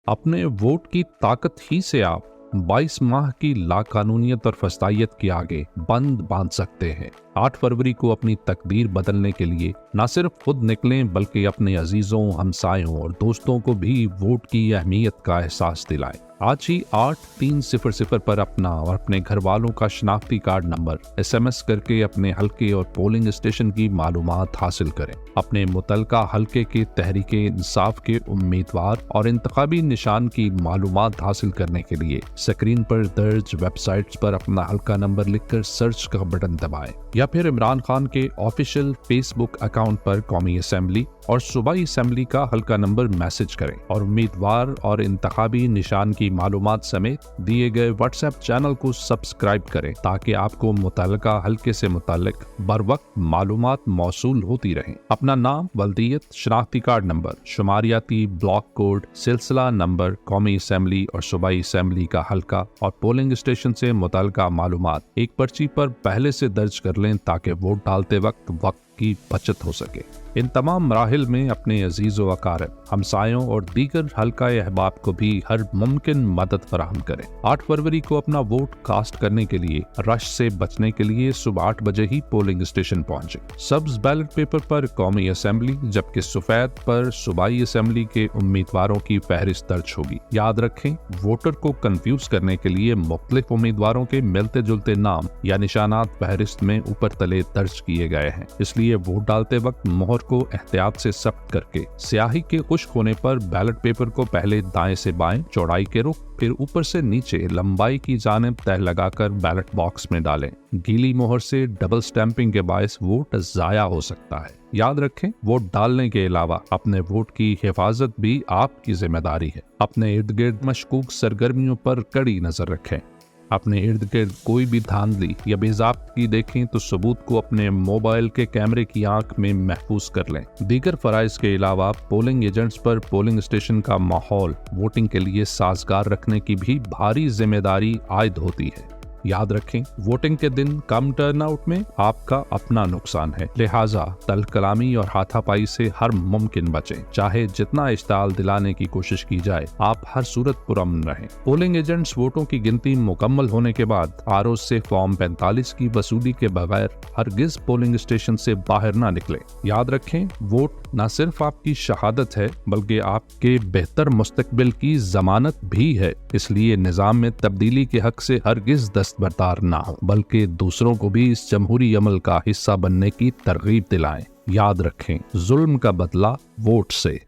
अपने वोट की ताकत ही से आप 22 माह की लाकानूनियत और फसाइयत के आगे बंद बांध सकते हैं। 8 फरवरी को अपनी तकदीर बदलने के लिए न सिर्फ खुद निकलें बल्कि अपने अजीजों, हमसायों और दोस्तों को भी वोट की अहमियत का एहसास दिलाएं। आज ही 8300 पर अपना और अपने घर वालों का शनाख्ती कार्ड नंबर SMS करके अपने हलके और पोलिंग स्टेशन की मालूमात हासिल करें। अपने मुतलका हलके के तहरीके इंसाफ के उम्मीदवार और इंतखाबी निशान की मालूमात हासिल करने के लिए स्क्रीन पर दर्ज वेबसाइट्स पर अपना हलका नंबर लिखकर सर्च का बटन दबाएं, या फिर इमरान खान के ऑफिशियल फेसबुक अकाउंट पर कौमी असेंबली और सूबाई असेंबली का हल्का नंबर मैसेज करें और उम्मीदवार और इंतखाबी निशान की मालूमात समेत दिए गए व्हाट्सएप चैनल को सब्सक्राइब करें ताकि आपको मुतल्लिका हल्के से मुताल्लिक बर वक्त मालूमात मौसूल होती रहें। अपना नाम, वल्दियत, शनाख्ती कार्ड नंबर, शुमारियाती ब्लॉक कोड, सिलसिला नंबर, कौमी असेंबली और सूबाई असेंबली का हल्का और पोलिंग स्टेशन से मुतल्लिका मालूमात एक पर्ची पर पहले से दर्ज कर लें ताकि वोट डालते वक्त की बचत हो सके। इन तमाम मराहिल में अपने अजीज़ व अकारिब, हमसायों और दीगर हल्का अहबाब को भी हर मुमकिन मदद फराहम करें। 8 फरवरी को अपना वोट कास्ट करने के लिए रश से बचने के लिए सुबह 8 बजे ही पोलिंग स्टेशन पहुंचे। सब्ज बैलेट पेपर पर कौमी असेंबली जबकि सफेद पर सूबाई असेंबली के उम्मीदवारों की फहरिस्त दर्ज होगी। याद रखें, वोटर को कंफ्यूज करने के लिए मुख्तलिफ उम्मीदवारों के मिलते जुलते नाम या निशानात फहरिस्त में ऊपर तले दर्ज किए गए हैं, इसलिए वोट डालते वक्त मोहर को एहतियात से सख्त करके स्याही के खुश्क होने पर बैलेट पेपर को पहले दाएं से बाएं चौड़ाई के रुख फिर ऊपर से नीचे लंबाई की जानिब तह लगाकर बैलेट बॉक्स में डालें। गीली मोहर से डबल स्टैंपिंग के बायस वोट जाया हो सकता है। याद रखें, वोट डालने के अलावा अपने वोट की हिफाजत भी आपकी जिम्मेदारी है। अपने इर्द गिर्द मशकूक सरगर्मियों पर कड़ी नजर रखें। अपने इर्द गिर्द कोई भी धांधली या बेज़ाब्तगी देखें तो सबूत को अपने मोबाइल के कैमरे की आंख में महफूज कर लें। दीगर फराइज के अलावा पोलिंग एजेंट्स पर पोलिंग स्टेशन का माहौल वोटिंग के लिए साजगार रखने की भी भारी जिम्मेदारी आयद होती है। याद रखें, वोटिंग के दिन कम टर्नआउट में आपका अपना नुकसान है, लिहाजा तल कलामी और हाथापाई से हर मुमकिन बचें। चाहे जितना इश्ताल दिलाने की कोशिश की जाए, आप हर सूरत पुरअमन रहें। पोलिंग एजेंट्स वोटों की गिनती मुकम्मल होने के बाद आरओ से फॉर्म 45 की वसूली के बगैर हरगिज पोलिंग स्टेशन से बाहर ना निकले। याद रखें, वोट न सिर्फ आपकी शहादत है बल्कि आपके बेहतर मुस्तकबिल की जमानत भी है, इसलिए निजाम में तब्दीली के हक से हरगिज दस्तबरदार ना हो बल्कि दूसरों को भी इस जमहूरी अमल का हिस्सा बनने की तरगीब दिलाएं। याद रखें, जुल्म का बदला वोट से।